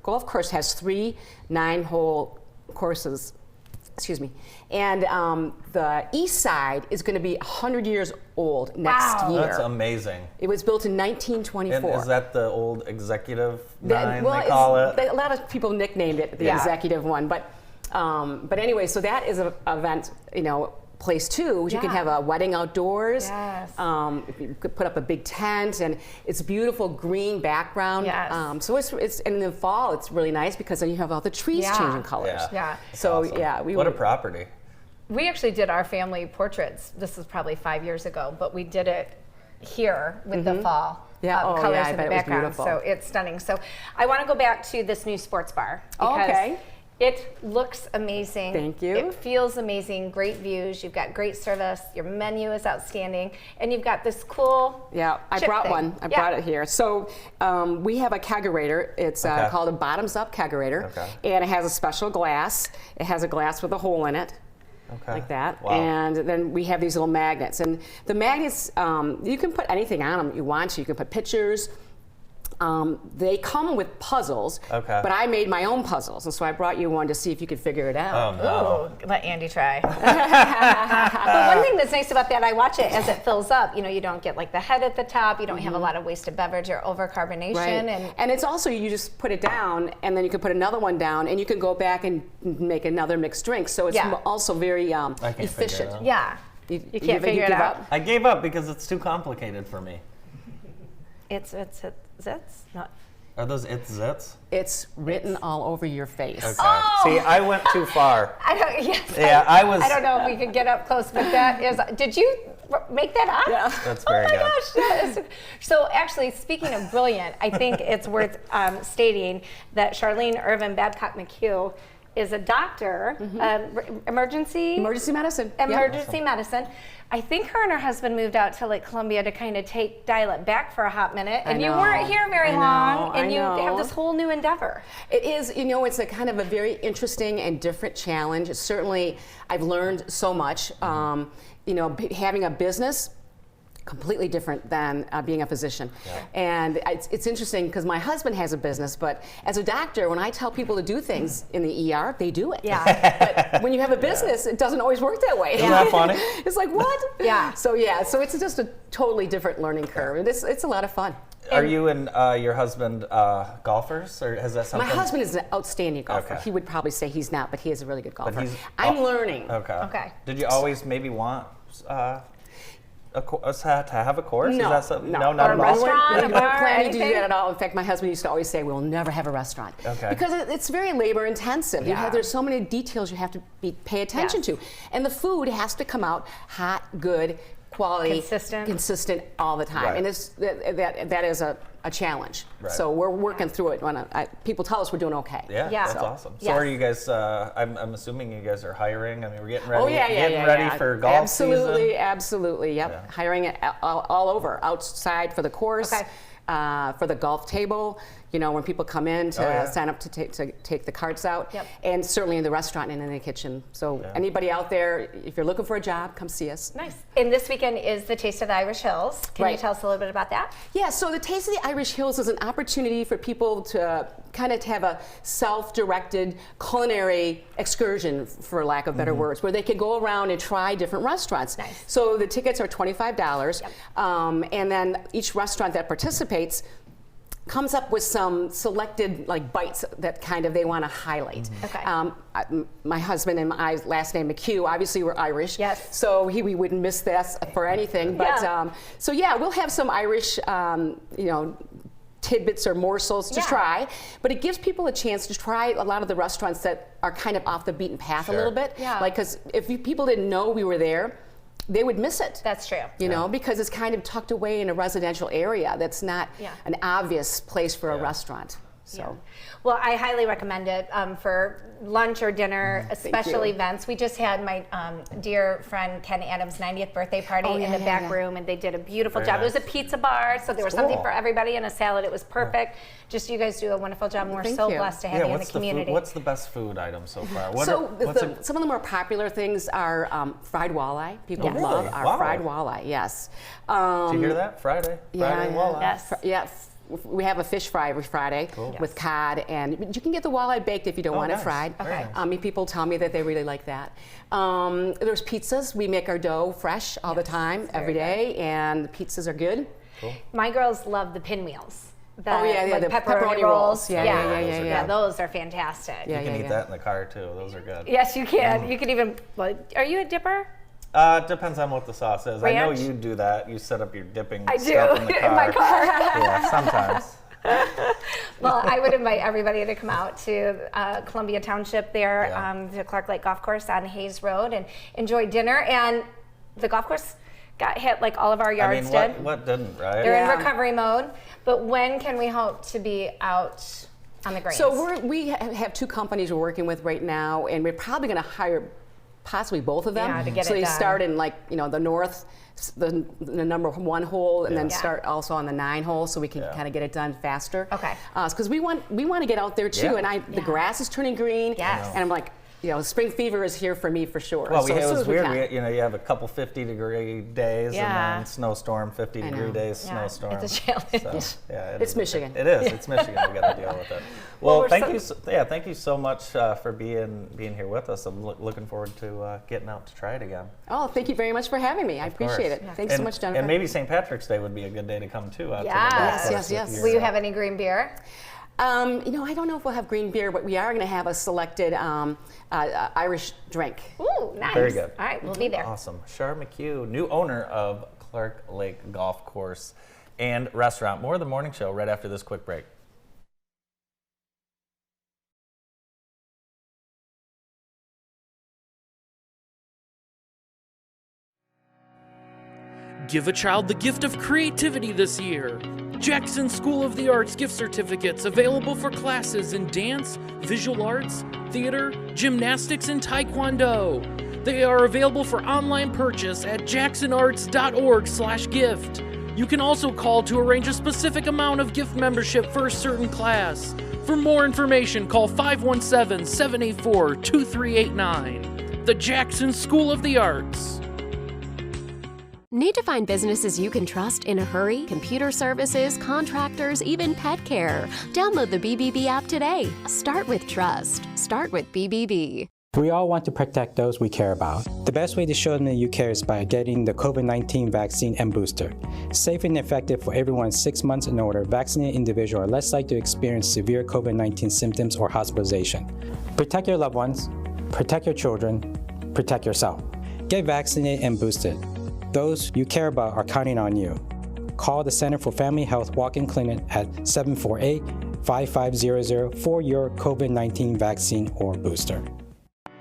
golf course has 3 9-hole courses. Excuse me. And the east side is going to be 100 years old next year. That's amazing. It was built in 1924. And is that the old executive That- 9 well, they call it? A lot of people nicknamed it the Yeah. executive one, but anyway, so that is an event, place too. You can Yeah. have a wedding outdoors. Yes. You could put up a big tent, and it's beautiful green background. Yes. So it's and in the fall it's really nice because then you have all the trees Yeah. changing colors. Yeah. So Awesome. yeah, What a property. We actually did our family portraits. This was probably 5 years ago, but we did it here with the fall. Yeah, oh, colors yeah, I in bet the it was background. beautiful. So it's stunning. So I want to go back to this new sports bar Oh, because okay. it looks amazing. Thank you. It feels amazing. Great views. You've got great service. Your menu is outstanding, and you've got this cool. Yeah, I chip brought thing. one. I Yeah. brought it here. So we have a kegerator. It's Okay. called a bottoms-up kegerator, Okay. and it has a special glass. It has a glass with a hole in it. Okay. Like that. Wow. And then we have these little magnets. And the magnets, you can put anything on them you want to. You can put pictures. They come with puzzles, Okay. but I made my own puzzles, and so I brought you one to see if you could figure it out. Oh, no. Ooh, let Andy try. But one thing that's nice about that, I watch it as it fills up. You know, you don't get like the head at the top. You don't have a lot of wasted beverage or overcarbonation. Right. And it's also, you just put it down, and then you can put another one down, and you can go back and make another mixed drink. So it's also very efficient. Yeah. You can't figure it out? I gave up because it's too complicated for me. It's not. Are those zits? It's written all over your face. Okay. Oh! See, I went too far. I don't. Yes. Yeah, I was. I don't know if we could get up close, but that is. Did you make that up? Yeah. That's very good. Oh my gosh. So actually, speaking of brilliant, I think it's worth stating that Charlene Irvin Babcock McHugh is a doctor, emergency medicine. Emergency medicine. I think her and her husband moved out to like Columbia to kind of dial it back for a hot minute, and you weren't here very long, and you have this whole new endeavor. It is, you know, it's a kind of a very interesting and different challenge. Certainly, I've learned so much. You know, having a business, completely different than being a physician. Yeah. And it's interesting because my husband has a business, but as a doctor, when I tell people to do things in the ER, they do it. Yeah. But when you have a business, it doesn't always work that way. Isn't that funny? It's like, what? Yeah. So it's just a totally different learning curve. And it's a lot of fun. Are you and your husband golfers, or has that something? My husband is an outstanding golfer. Okay. He would probably say he's not, but he is a really good golfer. But I'm learning. Okay. Did you always maybe want to have a course? No, Is that something? no, not or at a all. restaurant, We a don't bar, plan to do anything? that at all. In fact, my husband used to always say, we'll never have a restaurant. Okay. Because it's very labor intensive. There's so many details you have to pay attention to. And the food has to come out hot, good, quality, consistent all the time. Right. And that is a challenge. Right. So we're working through it. People tell us we're doing okay. Yeah, that's awesome. So are you guys, I'm assuming you guys are hiring. I mean, we're getting ready, ready for golf season. Absolutely. Yep. Yeah. Hiring it all over, outside for the course, for the golf table, you know, when people come in to sign up to take the carts out, and certainly in the restaurant and in the kitchen. So anybody out there, if you're looking for a job, come see us. Nice. And this weekend is the Taste of the Irish Hills. Can you tell us a little bit about that? Yeah, so the Taste of the Irish Hills is an opportunity for people to kind of have a self-directed culinary excursion, for lack of better words, where they can go around and try different restaurants. Nice. So the tickets are $25, and then each restaurant that participates comes up with some selected like bites that kind of they want to highlight. Okay. My husband and my last name McHugh, obviously we're Irish. Yes. So we wouldn't miss this for anything. But we'll have some Irish, you know, tidbits or morsels to try, but it gives people a chance to try a lot of the restaurants that are kind of off the beaten path a little bit. Yeah. Like, because if people didn't know we were there, they would miss it. That's true. You know, because it's kind of tucked away in a residential area that's not an obvious place for a restaurant. So, well, I highly recommend it for lunch or dinner, special events. We just had my dear friend Ken Adams' 90th birthday party in the back room, and they did a beautiful job. Nice. It was a pizza bar, so there was something for everybody and a salad. It was perfect. Just you guys do a wonderful job, and we're so blessed to have you in the community. What's the best food item so far? Some of the more popular things are fried walleye. People love our fried walleye. Yes. Did you hear that? Friday walleye. Yes. Yeah. We have a fish fry every Friday with cod, and you can get the walleye baked if you don't want it fried. Okay. People tell me that they really like that. There's pizzas. We make our dough fresh all the time, every day, and the pizzas are good. Cool. My girls love the pinwheels. The pepperoni rolls. Yeah, those are fantastic. You can eat that in the car too. Those are good. Yes, you can. You can even. Are you a dipper? Depends on what the sauce is. Ranch? I know you do that. You set up your dipping stuff in the car. In my car. Yeah, sometimes. Well, I would invite everybody to come out to Columbia Township there, to Clark Lake Golf Course on Hayes Road, and enjoy dinner. And the golf course got hit like all of our yards did. What didn't, right? They're in recovery mode. But when can we hope to be out on the greens? So we have two companies we're working with right now, and we're probably going to hire possibly both of them. To get so it they done. Start in the north, the number 1 hole, and then start also on the 9 hole, so we can kind of get it done faster. Okay. Because we want to get out there too, and the grass is turning green. Yes. And I'm like, spring fever is here for me for sure. Well, so it as soon was as we weird. can. You have a couple 50-degree days and then snowstorm, 50-degree days, snowstorm. It's a challenge. So, it's Michigan. It is. It's Michigan. We got to deal with it. Well, thank you so much for being here with us. I'm looking forward to getting out to try it again. Oh, thank you very much for having me. I appreciate it. Thanks so much, Jennifer. And maybe St. Patrick's Day would be a good day to come too. Yes. Will you have any green beer? I don't know if we'll have green beer, but we are going to have a selected Irish drink. Ooh, nice. Very good. All right, we'll be there. Awesome. Shar McHugh, new owner of Clark Lake Golf Course and Restaurant. More of the morning show right after this quick break. Give a child the gift of creativity this year. Jackson School of the Arts gift certificates available for classes in dance, visual arts, theater, gymnastics, and taekwondo. They are available for online purchase at jacksonarts.org/gift. You can also call to arrange a specific amount of gift membership for a certain class. For more information, call 517-784-2389. The Jackson School of the Arts. Need to find businesses you can trust in a hurry? Computer services, contractors, even pet care. Download the BBB app today. Start with trust. Start with BBB. We all want to protect those we care about. The best way to show them that you care is by getting the COVID-19 vaccine and booster. Safe and effective for everyone 6 months and older, vaccinated individuals are less likely to experience severe COVID-19 symptoms or hospitalization. Protect your loved ones, protect your children, protect yourself. Get vaccinated and boosted. Those you care about are counting on you. Call the Center for Family Health Walk-in Clinic at 748-5500 for your COVID-19 vaccine or booster.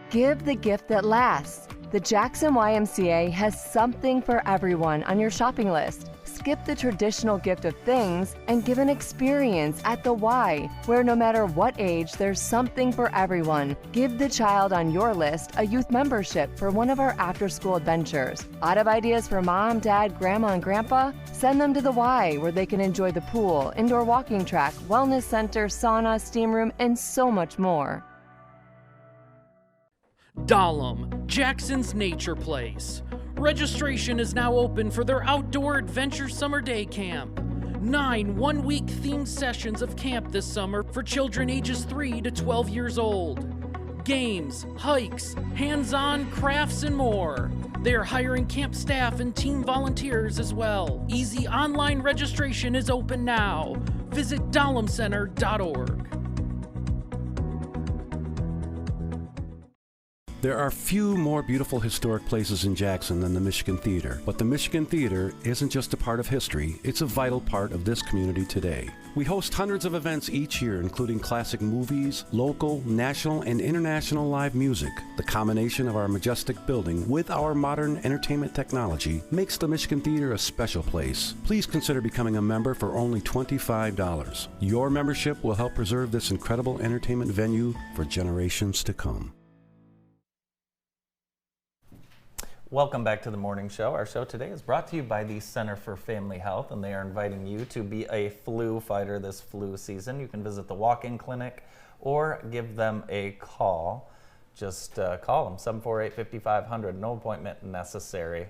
Give the gift that lasts. The Jackson YMCA has something for everyone on your shopping list. Skip the traditional gift of things and give an experience at the Y, where no matter what age, there's something for everyone. Give the child on your list a youth membership for one of our after-school adventures. Out of ideas for mom, dad, grandma, and grandpa? Send them to the Y, where they can enjoy the pool, indoor walking track, wellness center, sauna, steam room, and so much more. Dahlem, Jackson's nature place. Registration is now open for their outdoor adventure summer day camp. 9 one-week themed sessions of camp this summer for children ages 3 to 12 years old. Games, hikes, hands-on crafts, and more. They are hiring camp staff and team volunteers as well. Easy online registration is open now. Visit dahlemcenter.org. There are few more beautiful historic places in Jackson than the Michigan Theater, but the Michigan Theater isn't just a part of history, it's a vital part of this community today. We host hundreds of events each year, including classic movies, local, national, and international live music. The combination of our majestic building with our modern entertainment technology makes the Michigan Theater a special place. Please consider becoming a member for only $25. Your membership will help preserve this incredible entertainment venue for generations to come. Welcome back to the morning show. Our show today is brought to you by the Center for Family Health, and they are inviting you to be a flu fighter this flu season. You can visit the walk-in clinic or give them a call. Just call them, 748-5500. No appointment necessary.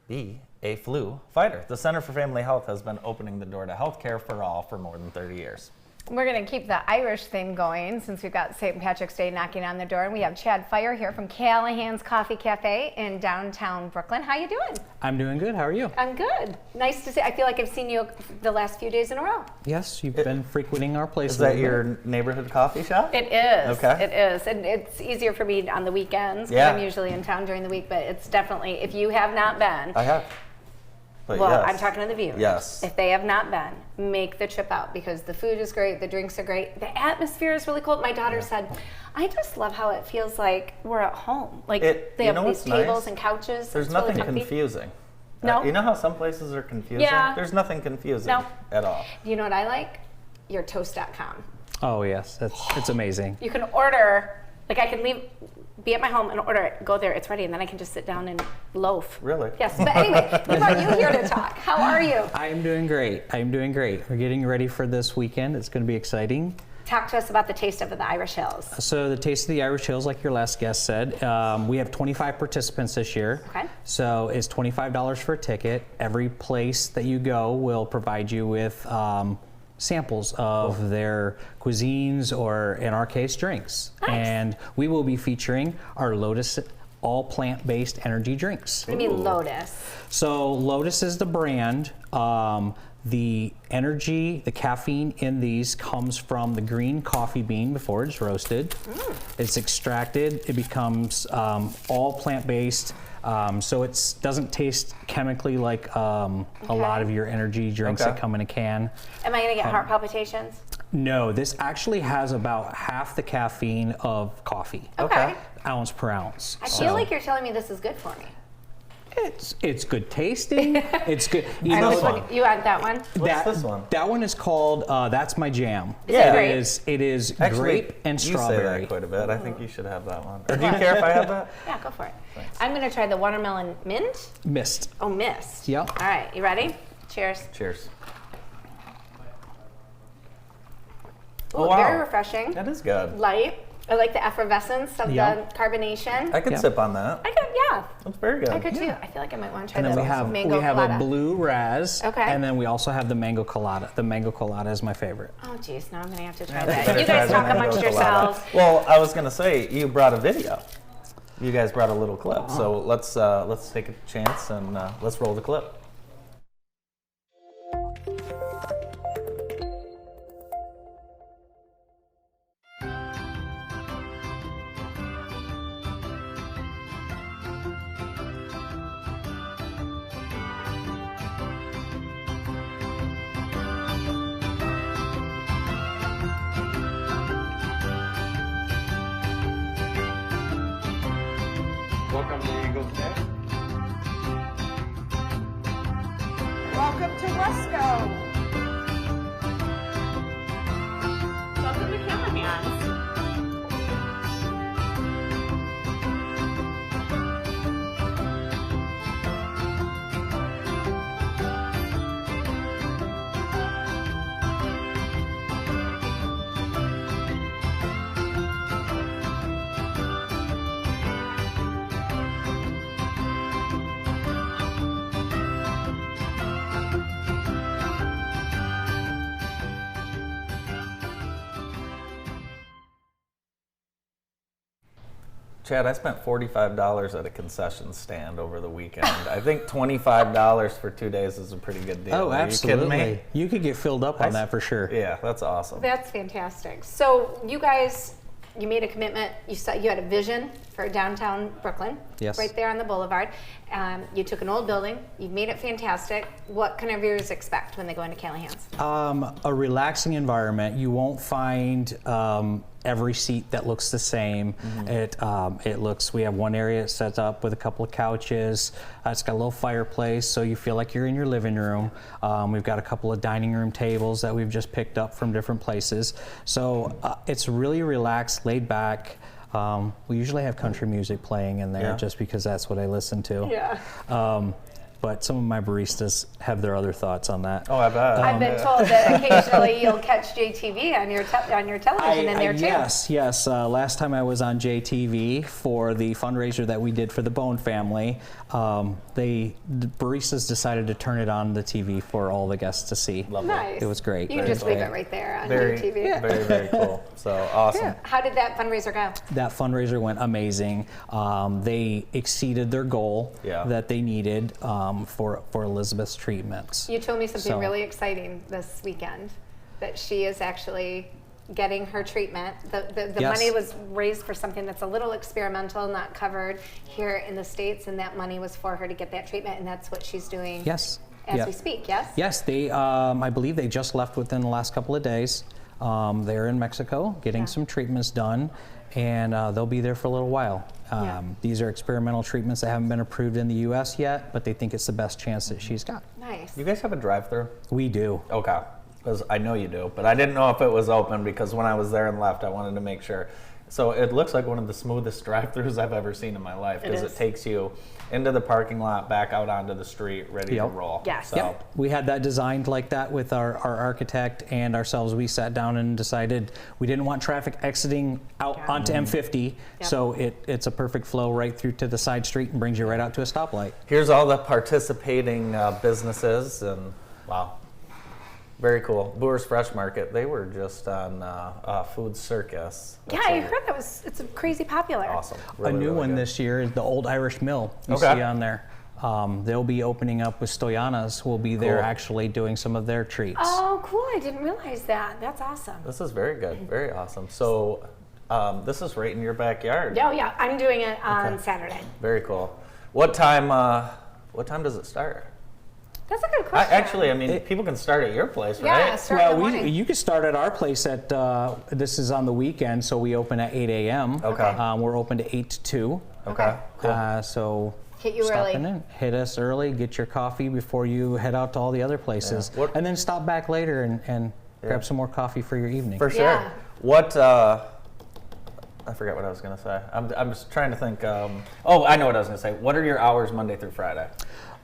Be a flu fighter. The Center for Family Health has been opening the door to health care for all for more than 30 years. We're going to keep the Irish theme going since we've got St. Patrick's Day knocking on the door. And we have Chad Fire here from Callahan's Coffee Cafe in downtown Brooklyn. How you doing? I'm doing good. How are you? I'm good. Nice to see. I feel like I've seen you the last few days in a row. Yes, you've been frequenting our place. Is that your neighborhood coffee shop? It is. Okay. It is. And it's easier for me on the weekends because I'm usually in town during the week. But it's definitely, if you have not been. I have. But well, yes. I'm talking to the viewers. Yes. If they have not been, make the trip out because the food is great, the drinks are great, the atmosphere is really cool. My daughter said, I just love how it feels like we're at home. Like they have these tables and couches. There's nothing confusing. No. You know how some places are confusing? Yeah. There's nothing confusing at all. You know what I like? Your toast.com. Oh, yes. It's amazing. You can order, like I can be at my home and order it, go there, it's ready, and then I can just sit down and loaf. Really? Yes, but anyway, we brought you here to talk. How are you? I am doing great. We're getting ready for this weekend. It's going to be exciting. Talk to us about the Taste of the Irish Hills. So the Taste of the Irish Hills, like your last guest said, we have 25 participants this year. Okay. So it's $25 for a ticket. Every place that you go will provide you with samples of their cuisines, or in our case, drinks. Nice. And we will be featuring our Lotus all plant-based energy drinks. What do you mean Lotus? So Lotus is the brand. The energy, the caffeine in these comes from the green coffee bean before it's roasted. It's extracted, it becomes all plant-based. So it doesn't taste chemically like a lot of your energy drinks that come in a can. Am I going to get heart palpitations? No, this actually has about half the caffeine of coffee. Okay. Ounce per ounce. I feel like you're telling me this is good for me. It's good tasting. It's good. You want that one? What's this one? That one is called That's My Jam. It is Actually, grape and strawberry. You say that quite a bit. I think you should have that one. Or do you care if I have that? Yeah, go for it. Thanks. I'm going to try the watermelon mint. Mist. Oh, mist. Yep. All right, you ready? Cheers. Cheers. Ooh, very refreshing. That is good. Light. I like the effervescence of the carbonation. I could sip on that. I could, yeah. That's very good. I could too. I feel like I might want to try And then this mango we have colada. a blue raz. Okay. And then we also have the mango colada. The mango colada is my favorite. Oh, geez. Now I'm going to have to try that. You guys talk amongst yourselves. Well, I was going to say, you brought a video. You guys brought a little clip. So let's take a chance and let's roll the clip. Welcome to Eagle Day. Welcome to Wesco. Welcome to Callahan's. Chad, I spent $45 at a concession stand over the weekend. I think $25 for 2 days is a pretty good deal. Oh, absolutely. Are you kidding me? You could get filled up on that for sure. Yeah, that's awesome. That's fantastic. So you guys, you made a commitment. You had a vision for downtown Brooklyn. Yes. Right there on the boulevard. You took an old building. You made it fantastic. What can our viewers expect when they go into Callahan's? A relaxing environment. You won't find every seat that looks the same. It looks. We have one area set up with a couple of couches. It's got a little fireplace, so you feel like you're in your living room. We've got a couple of dining room tables that we've just picked up from different places. So it's really relaxed, laid back. We usually have country music playing in there just because that's what I listen to. Yeah. But some of my baristas have their other thoughts on that. Oh, I bet. I've been told that occasionally you'll catch JTV on your television in there too. Yes. Last time I was on JTV for the fundraiser that we did for the Bone family, the baristas decided to turn it on the TV for all the guests to see. Nice. It was great. You can just leave it right there on very, JTV. Very, very cool. So awesome. Yeah. How did that fundraiser go? That fundraiser went amazing. They exceeded their goal that they needed for Elizabeth's treatments. You told me something really exciting this weekend, that she is actually getting her treatment. The money was raised for something that's a little experimental, not covered here in the States, and that money was for her to get that treatment, and that's what she's doing as we speak, yes? Yes, they, I believe they just left within the last couple of days. They're in Mexico getting some treatments done, and they'll be there for a little while. These are experimental treatments that haven't been approved in the U.S. yet, but they think it's the best chance that she's got. Nice. You guys have a drive-through? We do. Okay. Because I know you do, but I didn't know if it was open because when I was there and left, I wanted to make sure. So it looks like one of the smoothest drive-thrus I've ever seen in my life because it takes you into the parking lot, back out onto the street, ready to roll. Yes. So. Yep. We had that designed like that with our architect and ourselves. We sat down and decided we didn't want traffic exiting out onto M50, so it's a perfect flow right through to the side street and brings you right out to a stoplight. Here's all the participating businesses, and wow. Very cool. Boer's Fresh Market, they were just on Food Circus. I heard it's crazy popular. Awesome. Really, a new one this year is the Old Irish Mill you see on there. They'll be opening up with Stoyanas. We'll be there actually doing some of their treats. Oh, cool. I didn't realize that. That's awesome. This is very good. Very awesome. So this is right in your backyard. Oh, yeah. I'm doing it on Saturday. Very cool. What time does it start? That's a good question. People can start at your place, right? Yeah, start in the morning. You can start at our place at, this is on the weekend, so we open at 8 a.m. Okay. We're open to 8 to 2. Okay. Cool. So hit you stop early. in, hit us early, get your coffee before you head out to all the other places. Yeah. And then stop back later and grab some more coffee for your evening. For sure. Yeah. What, I forgot what I was going to say. I'm just trying to think. I know what I was going to say. What are your hours Monday through Friday?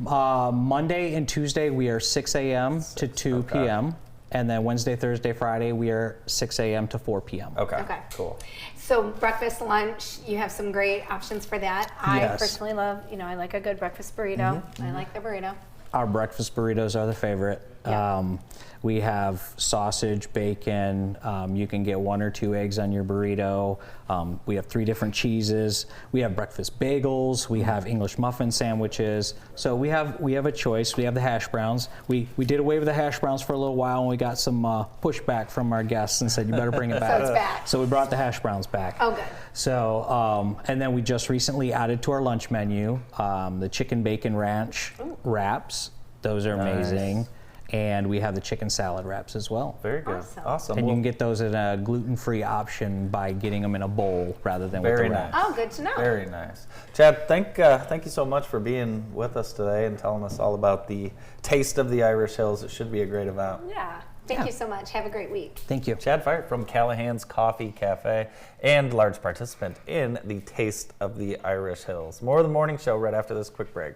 Monday and Tuesday we are 6 a.m. to 2 p.m. And then Wednesday, Thursday, Friday we are 6 a.m. to 4 p.m. Okay. Cool. So breakfast, lunch, you have some great options for that. I personally love, I like a good breakfast burrito. I like the burrito. Our breakfast burritos are the favorite. Yeah. We have sausage, bacon. You can get 1 or 2 eggs on your burrito. We have 3 different cheeses. We have breakfast bagels. We have English muffin sandwiches. So we have a choice. We have the hash browns. We did away with the hash browns for a little while, and we got some pushback from our guests and said you better bring it back. So it's back. So we brought the hash browns back. Oh, good. So and then we just recently added to our lunch menu the chicken bacon ranch wraps. Those are amazing. And we have the chicken salad wraps as well. Very good. Awesome. And you can get those in a gluten-free option by getting them in a bowl rather than with the wrap. Oh, good to know. Very nice. Chad, thank you so much for being with us today and telling us all about the Taste of the Irish Hills. It should be a great event. Yeah. Thank you so much. Have a great week. Thank you. Chad Feiert from Callahan's Coffee Cafe and large participant in the Taste of the Irish Hills. More of the morning show right after this quick break.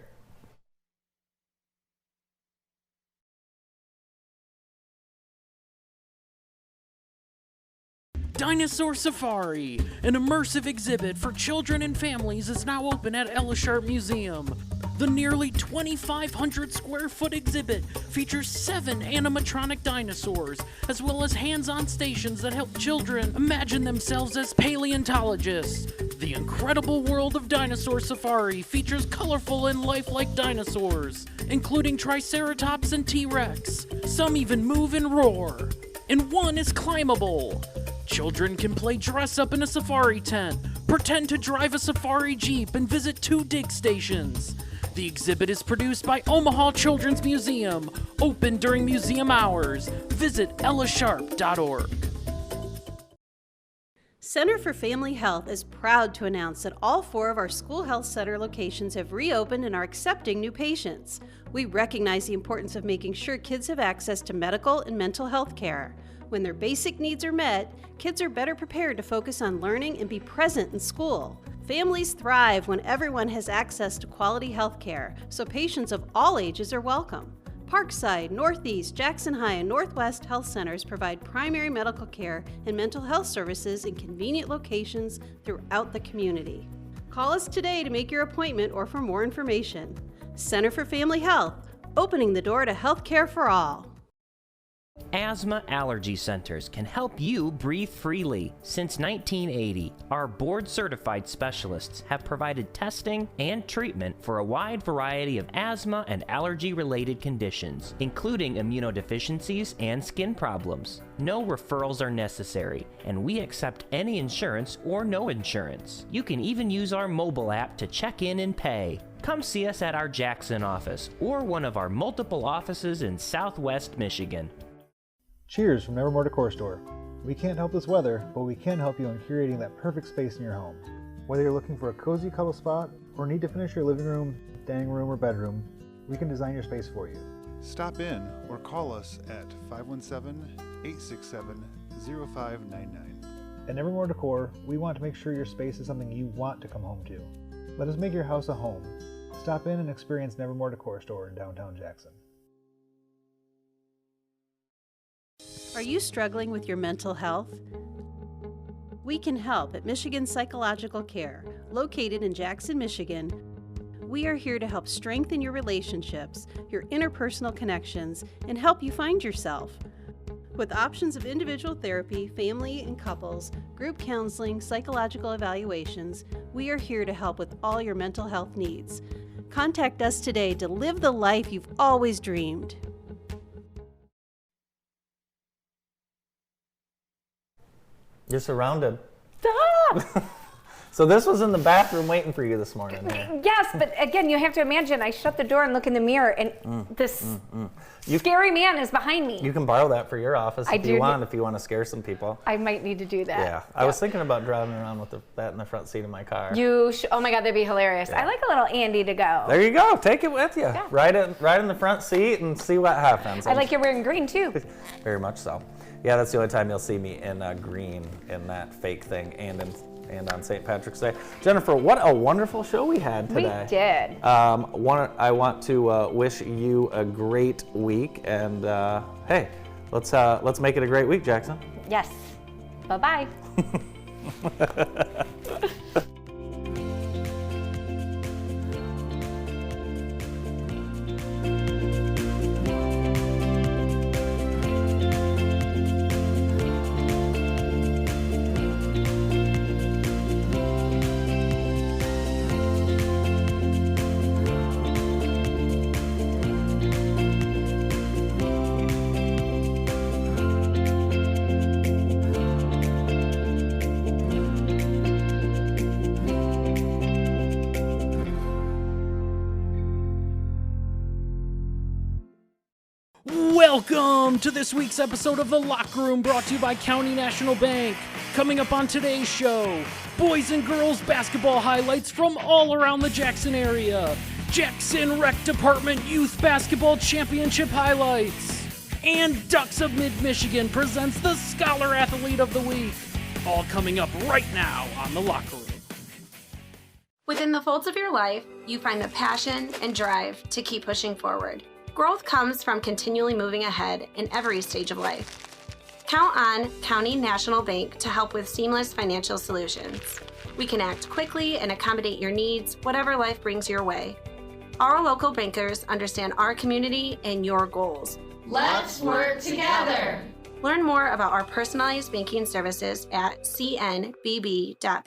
Dinosaur Safari, an immersive exhibit for children and families, is now open at Ella Sharp Museum. The nearly 2,500 square foot exhibit features 7 animatronic dinosaurs, as well as hands-on stations that help children imagine themselves as paleontologists. The incredible world of Dinosaur Safari features colorful and lifelike dinosaurs, including Triceratops and T-Rex. Some even move and roar. And one is climbable. Children can play dress up in a safari tent, pretend to drive a safari jeep, and visit 2 dig stations. The exhibit is produced by Omaha Children's Museum, open during museum hours. Visit ellasharp.org. Center for Family Health is proud to announce that all 4 of our school health center locations have reopened and are accepting new patients. We recognize the importance of making sure kids have access to medical and mental health care. When their basic needs are met, kids are better prepared to focus on learning and be present in school. Families thrive when everyone has access to quality health care, so patients of all ages are welcome. Parkside, Northeast, Jackson High, and Northwest Health Centers provide primary medical care and mental health services in convenient locations throughout the community. Call us today to make your appointment or for more information. Center for Family Health, opening the door to health care for all. Asthma Allergy Centers can help you breathe freely. Since 1980, our board-certified specialists have provided testing and treatment for a wide variety of asthma and allergy-related conditions, including immunodeficiencies and skin problems. No referrals are necessary, and we accept any insurance or no insurance. You can even use our mobile app to check in and pay. Come see us at our Jackson office or one of our multiple offices in Southwest Michigan. Cheers from Nevermore Decor Store. We can't help this weather, but we can help you in curating that perfect space in your home. Whether you're looking for a cozy cuddle spot or need to finish your living room, dining room, or bedroom, we can design your space for you. Stop in or call us at 517-867-0599. At Nevermore Decor, we want to make sure your space is something you want to come home to. Let us make your house a home. Stop in and experience Nevermore Decor Store in downtown Jackson. Are you struggling with your mental health? We can help at Michigan Psychological Care, located in Jackson, Michigan. We are here to help strengthen your relationships, your interpersonal connections, and help you find yourself. With options of individual therapy, family and couples, group counseling, psychological evaluations, we are here to help with all your mental health needs. Contact us today to live the life you've always dreamed. You're surrounded. Stop! So this was in the bathroom waiting for you this morning. Yeah. Yes, but again, you have to imagine I shut the door and look in the mirror, and this scary man is behind me. You can borrow that for your office if you want to scare some people. I might need to do that. Yeah, I was thinking about driving around with that in the front seat of my car. Oh my God, that'd be hilarious. Yeah. I like a little Andy to go. There you go. Take it with you. Yeah. Ride in the front seat and see what happens. I like you're wearing green too. Very much so. Yeah, that's the only time you'll see me in green in that fake thing and on St. Patrick's Day. Jennifer, what a wonderful show we had today. We did. I want to wish you a great week, and hey, let's make it a great week, Jackson. Yes. Bye-bye. Welcome to this week's episode of The Locker Room, brought to you by County National Bank. Coming up on today's show, boys and girls basketball highlights from all around the Jackson area, Jackson Rec Department Youth Basketball Championship highlights, and Ducks of Mid-Michigan presents the Scholar Athlete of the Week. All coming up right now on The Locker Room. Within the folds of your life, you find the passion and drive to keep pushing forward. Growth comes from continually moving ahead in every stage of life. Count on County National Bank to help with seamless financial solutions. We can act quickly and accommodate your needs, whatever life brings your way. Our local bankers understand our community and your goals. Let's work together. Learn more about our personalized banking services at cnbb.bank.